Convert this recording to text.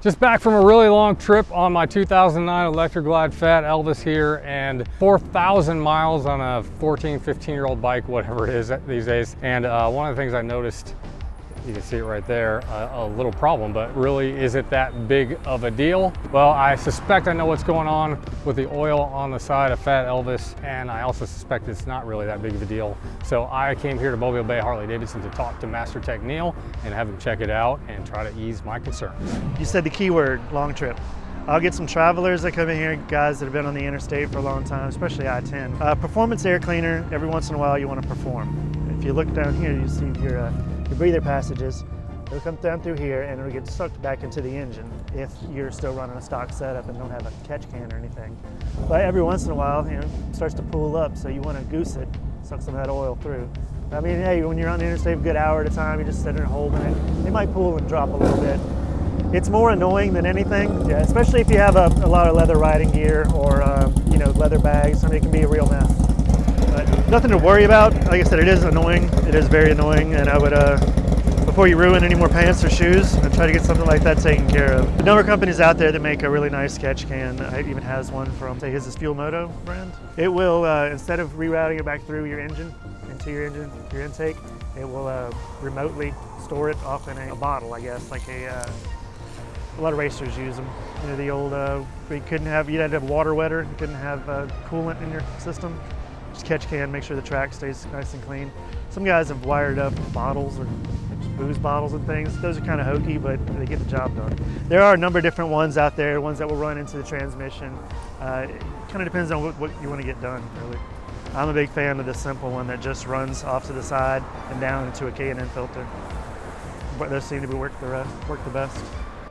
Just back from a really long trip on my 2009 Electra Glide Fat Elvis here, and 4,000 miles on a 14, 15-year-old bike, whatever it is these days. And one of the things I noticed, you can see it right there, a little problem, but really, is it that big of a deal? Well, I suspect I know what's going on with the oil on the side of Fat Elvis, and I also suspect it's not really that big of a deal. So I came here to Mobile Bay Harley Davidson to talk to Master Tech Neil and have him check it out and try to ease my concerns. You said the keyword, long trip. I'll get some travelers that come in here, guys that have been on the interstate for a long time, especially I-10. Performance air cleaner, every once in a while you want to perform. If you look down here, you see your breather passages. It'll come down through here and it'll get sucked back into the engine if you're still running a stock setup and don't have a catch can or anything. But every once in a while, it starts to pool up, so you want to goose it, suck some of that oil through. I mean, hey, when you're on the interstate a good hour at a time, you just sit there holding it. It might pool and drop a little bit. It's more annoying than anything, yeah, especially if you have a lot of leather riding gear or leather bags. I mean, it can be a real mess. But nothing to worry about. Like I said, it is annoying. It is very annoying, and I would, before you ruin any more pants or shoes, I'd try to get something like that taken care of. A number of companies out there that make a really nice catch can. It even has one from, say, his is Fuel Moto brand. It will, instead of rerouting it back through your engine, into your intake, it will remotely store it off in a bottle, I guess, like a lot of racers use them. You know, the old, you had to have water wetter, you couldn't have coolant in your system. Just catch can, make sure the track stays nice and clean. Some guys have wired up bottles or booze bottles and things. Those are kind of hokey, but they get the job done. There are a number of different ones out there, ones that will run into the transmission. It kind of depends on what you want to get done, really. I'm a big fan of the simple one that just runs off to the side and down into a K&N filter. But those seem to work the best.